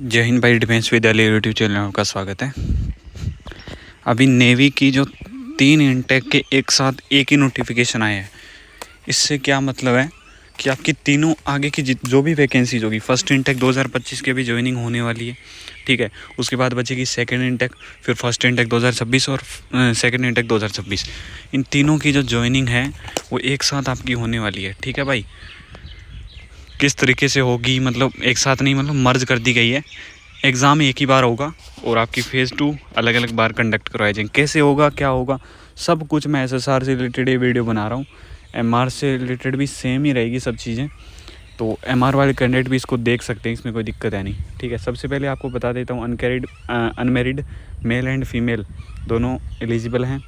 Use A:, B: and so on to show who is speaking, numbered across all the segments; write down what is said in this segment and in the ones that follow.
A: जय हिंद भाई। डिफेंस विद्यालय यूट्यूब चैनल में आपका स्वागत है। अभी नेवी की जो 3 इंटेक के एक साथ एक ही नोटिफिकेशन आया है, इससे क्या मतलब है कि आपकी तीनों आगे की जो भी वैकेंसीज होगी, फर्स्ट इंटेक 2025 की भी ज्वाइनिंग होने वाली है, ठीक है। उसके बाद बचेगी सेकंड इंटेक, फिर फर्स्ट इंटेक 2026 और सेकंड इंटेक 2026। इन तीनों की जो ज्वाइनिंग है वो एक साथ आपकी होने वाली है, ठीक है भाई। किस तरीके से होगी, मतलब एक साथ नहीं, मतलब मर्ज कर दी गई है। एग्ज़ाम एक ही बार होगा और आपकी फ़ेज़ 2 अलग अलग बार कंडक्ट करवाए जाएंगे। कैसे होगा, क्या होगा, सब कुछ मैं एसएसआर से रिलेटेड ये वीडियो बना रहा हूँ। एमआर से रिलेटेड भी सेम ही रहेगी सब चीज़ें, तो एमआर वाले कैंडिडेट भी इसको देख सकते हैं, इसमें कोई दिक्कत है नहीं, ठीक है। सबसे पहले आपको बता देता हूँ, अनमेरिड मेल एंड फीमेल दोनों एलिजिबल हैं।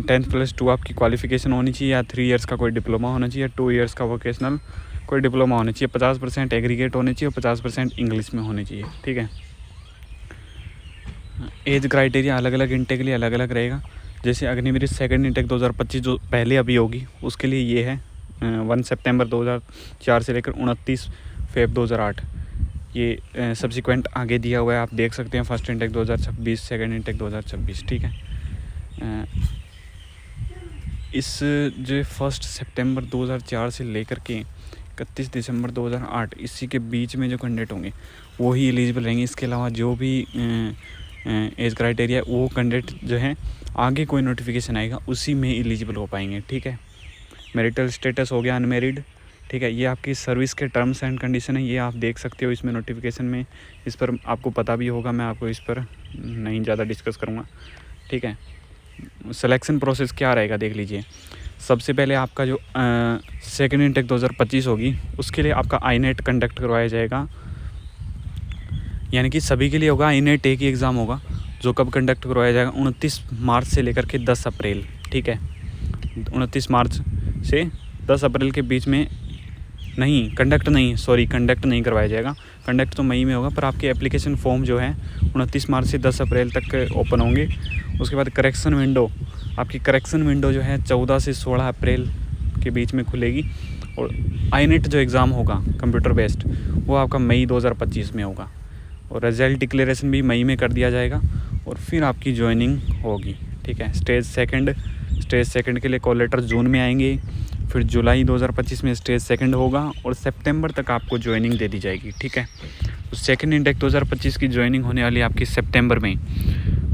A: 10+2 आपकी क्वालिफिकेशन होनी चाहिए, या 3 इयर्स का कोई डिप्लोमा होना चाहिए, 2 इयर्स का वोकेशनल कोई डिप्लोमा होना चाहिए, 50% एग्रीगेट होने चाहिए और 50% इंग्लिश में होने चाहिए, ठीक है। एज क्राइटेरिया अलग अलग इंटेक के लिए अलग अलग रहेगा। जैसे अग्निवीर सेकंड इंटेक 2025 जो पहले अभी होगी, उसके लिए ये है 1 सितंबर 2004 से लेकर 29 फेब 2008। ये सब्सिक्वेंट आगे दिया हुआ है, आप देख सकते हैं। फर्स्ट इंटेक 2026, सेकंड इंटेक 2026, ठीक है। इस जो 1 सितंबर 2004 से लेकर के 31 दिसंबर 2008, इसी के बीच में जो कैंडिडेट होंगे वो ही एलिजिबल रहेंगे। इसके अलावा जो भी एज क्राइटेरिया, वो कैंडिडेट जो है आगे कोई नोटिफिकेशन आएगा उसी में एलिजिबल हो पाएंगे, ठीक है। मैरिटल स्टेटस हो गया अनमेरिड, ठीक है। ये आपकी सर्विस के टर्म्स एंड कंडीशन है, ये आप देख सकते हो इसमें नोटिफिकेशन में। इस पर आपको पता भी होगा, मैं आपको इस पर नहीं ज़्यादा डिस्कस करूँगा, ठीक है। सिलेक्शन प्रोसेस क्या रहेगा देख लीजिए। सबसे पहले आपका जो सेकेंड इंटेक 2025 होगी, उसके लिए आपका आईनेट कंडक्ट करवाया जाएगा। यानी कि सभी के लिए होगा आईनेट, एक ही एग्ज़ाम होगा, जो कब कंडक्ट करवाया जाएगा 29 मार्च से लेकर के 10 अप्रैल, ठीक है। 29 मार्च से 10 अप्रैल के बीच में कंडक्ट नहीं करवाया जाएगा। कंडक्ट तो मई में होगा, पर आपके एप्लीकेशन फॉर्म जो है 29 मार्च से 10 अप्रैल तक ओपन होंगे। उसके बाद करेक्शन विंडो जो है 14 से 16 अप्रैल के बीच में खुलेगी। और आईनेट जो एग्ज़ाम होगा कंप्यूटर बेस्ड, वो आपका मई 2025 में होगा। और रिजल्ट डिक्लेरेशन भी मई में कर दिया जाएगा और फिर आपकी ज्वाइनिंग होगी, ठीक है। स्टेज सेकंड के लिए कॉल लेटर जून में आएंगे, फिर जुलाई 2025 में स्टेज सेकंड होगा और सितंबर तक आपको ज्वाइनिंग दे दी जाएगी, ठीक है। तो सेकंड इंटेक 2025 की ज्वाइनिंग होने वाली है आपकी सितंबर में।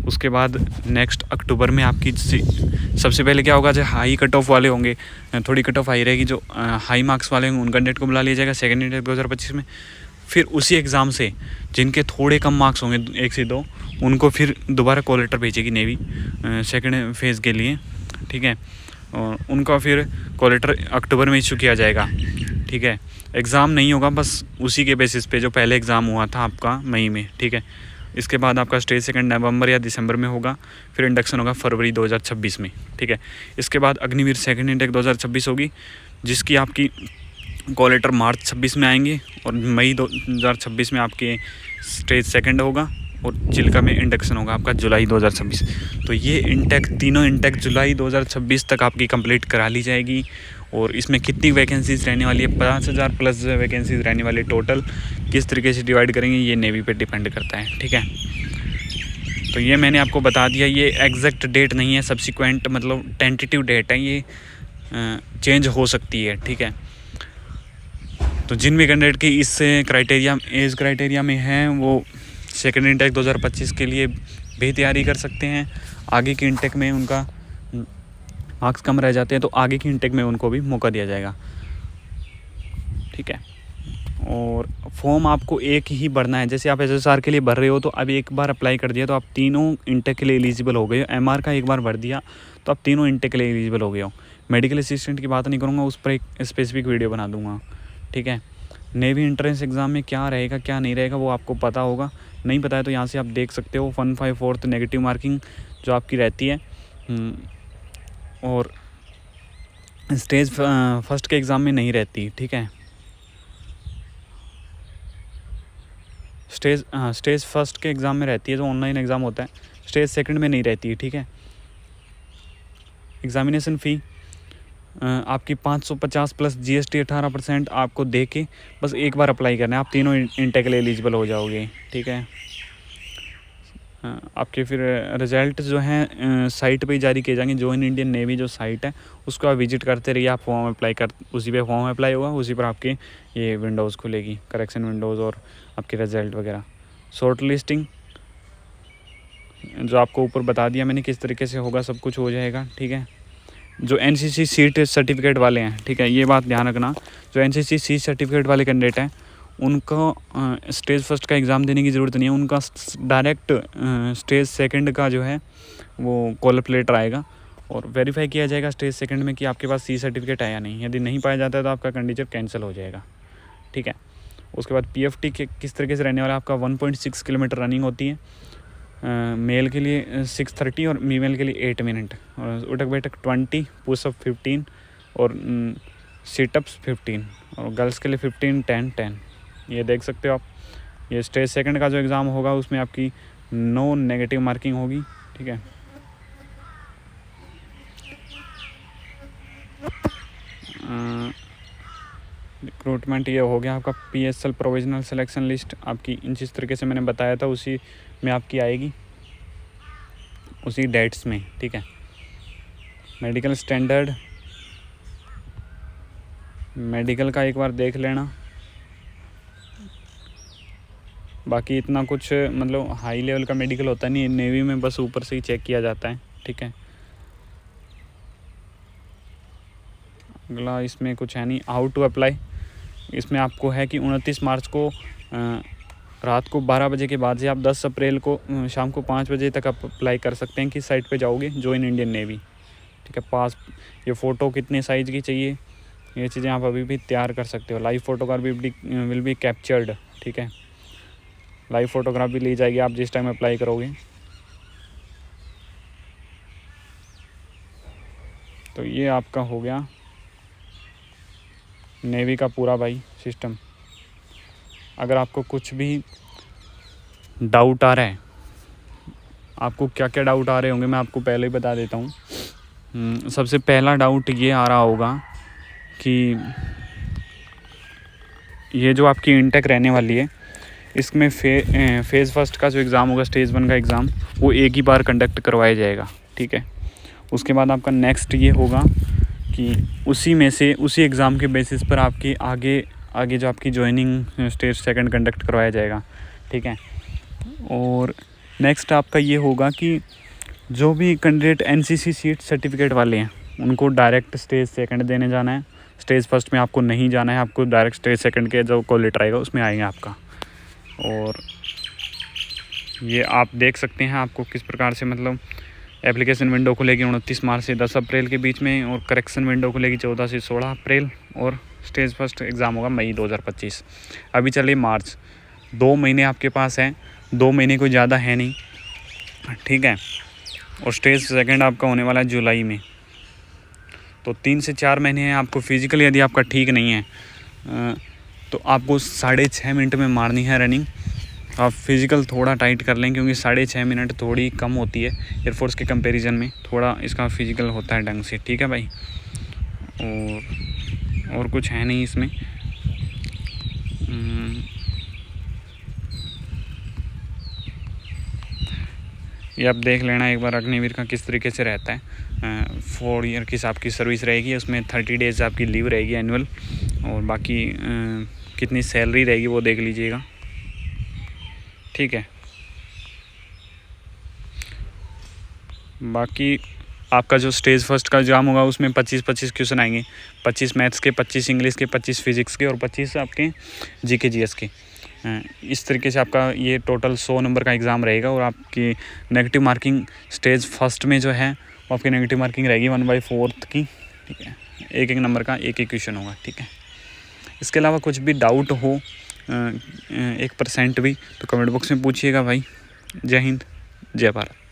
A: उसके बाद नेक्स्ट अक्टूबर में आपकी सबसे पहले क्या होगा, जो हाई कट ऑफ वाले होंगे, थोड़ी कट ऑफ हाई रहेगी, जो हाई मार्क्स वाले होंगे उन कैंडिडेट को बुला लिया जाएगा सेकंड इंटेक 2025 में। फिर उसी एग्ज़ाम से जिनके थोड़े कम मार्क्स होंगे 1 से 2, उनको फिर दोबारा कॉल लेटर भेजेगी नेवी सेकंड फेज़ के लिए, ठीक है। और उनका फिर कॉल लेटर अक्टूबर में इशू किया जाएगा, ठीक है। एग्ज़ाम नहीं होगा, बस उसी के बेसिस पे जो पहले एग्ज़ाम हुआ था आपका मई में, ठीक है। इसके बाद आपका स्टेज सेकंड नवंबर या दिसंबर में होगा, फिर इंडक्शन होगा फरवरी 2026 में, ठीक है। इसके बाद अग्निवीर सेकंड इंटेक 2026 होगी, जिसकी आपकी कॉल लेटर मार्च 26 में आएंगे और मई 2026 में आपके स्टेज सेकंड होगा और चिल्का में इंडक्शन होगा आपका जुलाई 2026। तो ये तीनों इंटेक जुलाई 2026 तक आपकी कंप्लीट करा ली जाएगी। और इसमें कितनी वैकेंसीज़ रहने वाली है, 50,000 प्लस वैकेंसीज़ रहने वाली टोटल। किस तरीके से डिवाइड करेंगे ये नेवी पे डिपेंड करता है, ठीक है। तो ये मैंने आपको बता दिया, ये एग्जैक्ट डेट नहीं है, सब्सिक्वेंट मतलब टेंटेटिव डेट है, ये चेंज हो सकती है, ठीक है। तो जिन भी कैंडिडेट की इस एज क्राइटेरिया में हैं, वो सेकेंड इंटेक 2025 के लिए भी तैयारी कर सकते हैं। आगे की इंटेक में उनका मार्क्स कम रह जाते हैं तो आगे की इंटेक में उनको भी मौका दिया जाएगा, ठीक है। और फॉर्म आपको एक ही भरना है। जैसे आप एसएसआर के लिए भर रहे हो, तो अभी एक बार अप्लाई कर दिया तो आप तीनों इंटेक के लिए एलिजिबल हो गए हो। एमआर का एक बार भर दिया तो आप तीनों इंटेक के लिए एलिजिबल हो गए हो। मेडिकल असिस्टेंट की बात नहीं करूँगा, उस पर एक स्पेसिफिक वीडियो बना दूँगा, ठीक है। नेवी एंट्रेंस एग्ज़ाम में क्या रहेगा क्या नहीं रहेगा वो आपको पता होगा, नहीं पता है तो यहाँ से आप देख सकते हो। 1/5 नेगेटिव मार्किंग जो आपकी रहती है, और स्टेज फर्स्ट के एग्ज़ाम में नहीं रहती, ठीक है। स्टेज फर्स्ट के एग्ज़ाम में रहती है, जो ऑनलाइन एग्ज़ाम होता है। स्टेज सेकंड में नहीं रहती है, ठीक है। एग्ज़ामिनेशन फ़ी आपकी 550 प्लस GST 18% आपको दे के बस एक बार अप्लाई करना है, आप तीनों इंटेक के लिए एलिजिबल हो जाओगे। ठीक है, आपके फिर रिज़ल्ट जो हैं साइट पे ही जारी किए जाएंगे। जॉइन इंडियन नेवी जो साइट है उसको आप विजिट करते रहिए, आप फॉर्म अप्लाई कर, उसी पे फॉर्म अप्लाई होगा, उसी पर आपके ये विंडोज़ खुलेगी, करेक्शन विंडोज़ और आपके रिज़ल्ट वगैरह। शॉर्ट लिस्टिंग जो आपको ऊपर बता दिया मैंने किस तरीके से होगा, सब कुछ हो जाएगा। ठीक है, जो NCC सीट सर्टिफिकेट वाले हैं, ठीक है, ये बात ध्यान रखना, जो NCC सीट सर्टिफिकेट वाले कैंडिडेट हैं उनको स्टेज फर्स्ट का एग्ज़ाम देने की ज़रूरत नहीं है, उनका डायरेक्ट स्टेज सेकंड का जो है वो कॉल अप लेटर आएगा और वेरीफाई किया जाएगा स्टेज सेकंड में कि आपके पास सी सर्टिफिकेट है या नहीं। यदि नहीं पाया जाता है तो आपका कैंडिडेट कैंसिल हो जाएगा। ठीक है, उसके बाद PFT के किस तरीके से रहने वाला है, आपका 1.6 किलोमीटर रनिंग होती है, मेल के लिए 6:30 और फीमेल के लिए 8 मिनट, और उठक बैठक 20, पुशअप 15 और सिटअप्स 15, और गर्ल्स के लिए 15, 10, 10। ये देख सकते हो आप। ये स्टेज सेकंड का जो एग्ज़ाम होगा उसमें आपकी नो नेगेटिव मार्किंग होगी। ठीक है, रिक्रूटमेंट ये हो गया आपका। PSL प्रोविजनल सिलेक्शन लिस्ट आपकी जिस तरीके से मैंने बताया था उसी में आपकी आएगी, उसी डेट्स में। ठीक है, मेडिकल स्टैंडर्ड, मेडिकल का एक बार देख लेना, बाकी इतना कुछ मतलब हाई लेवल का मेडिकल होता नहीं है नेवी में, बस ऊपर से ही चेक किया जाता है। ठीक है, अगला इसमें कुछ है नहीं। हाउ टू अप्लाई, इसमें आपको है कि 29 मार्च को रात को 12 बजे के बाद से आप 10 अप्रैल को शाम को 5 बजे तक आप अप्लाई कर सकते हैं। किस साइट पे जाओगे, जॉइन इंडियन नेवी। ठीक है, पास ये फ़ोटो कितने साइज़ की चाहिए, ये चीज़ें आप अभी भी तैयार कर सकते हो। Live photography will be captured. ठीक है, लाइव फ़ोटोग्राफी ली जाएगी आप जिस टाइम अप्लाई करोगे। तो ये आपका हो गया नेवी का पूरा भाई सिस्टम। अगर आपको कुछ भी डाउट आ रहा है, आपको क्या क्या डाउट आ रहे होंगे मैं आपको पहले ही बता देता हूँ। सबसे पहला डाउट ये आ रहा होगा कि ये जो आपकी इंटेक रहने वाली है इसमें फेज़ फर्स्ट का जो एग्ज़ाम होगा, स्टेज 1 का एग्ज़ाम, वो एक ही बार कंडक्ट करवाया जाएगा। ठीक है, उसके बाद आपका नेक्स्ट ये होगा कि उसी में से उसी एग्ज़ाम के बेसिस पर आपकी आगे जो आपकी जॉइनिंग स्टेज सेकंड कंडक्ट करवाया जाएगा। ठीक है, और नेक्स्ट आपका ये होगा कि जो भी कैंडिडेट NCC सीट सर्टिफिकेट वाले हैं उनको डायरेक्ट स्टेज सेकंड देने जाना है। स्टेज फर्स्ट में आपको नहीं जाना है, आपको डायरेक्ट स्टेज सेकंड के जो कॉल लेटर आएगा उसमें आएगा आपका। और ये आप देख सकते हैं आपको किस प्रकार से मतलब एप्लीकेशन विंडो खुलेगी 29 मार्च से 10 अप्रैल के बीच में, और करेक्शन विंडो खुलेगी 14 से 16 अप्रैल, और स्टेज फर्स्ट एग्ज़ाम होगा मई 2025। अभी चलिए मार्च, 2 महीने आपके पास हैं, 2 महीने कोई ज़्यादा है नहीं। ठीक है, और स्टेज सेकंड आपका होने वाला है जुलाई में, तो 3 से 4 महीने हैं आपको। फिजिकल यदि आपका ठीक नहीं है तो आपको 6.5 मिनट में मारनी है रनिंग। आप फिज़िकल थोड़ा टाइट कर लें क्योंकि 6.5 मिनट थोड़ी कम होती है एयरफोर्स के कंपैरिजन में, थोड़ा इसका फिज़िकल होता है ढंग से। ठीक है भाई, और कुछ है नहीं इसमें। ये आप देख लेना एक बार अग्निवीर का किस तरीके से रहता है। 4 ईयर की आपकी सर्विस रहेगी, उसमें 30 डेज़ आपकी लीव रहेगी एनुअल, और बाकी कितनी सैलरी रहेगी वो देख लीजिएगा। ठीक है, बाकी आपका जो स्टेज फर्स्ट का एग्ज़ाम होगा उसमें 25 क्वेश्चन आएंगे, 25 मैथ्स के, 25 इंग्लिश के, 25 फिज़िक्स के और 25 आपके GK GS के। इस तरीके से आपका ये टोटल 100 नंबर का एग्ज़ाम रहेगा। और आपकी नेगेटिव मार्किंग स्टेज फर्स्ट में जो है वो आपकी नेगेटिव मार्किंग रहेगी 1/4 की। ठीक है, एक नंबर का एक क्वेश्चन होगा। ठीक है, इसके अलावा कुछ भी डाउट हो 1% भी तो कमेंट बॉक्स में पूछिएगा भाई। जय हिंद, जय भारत।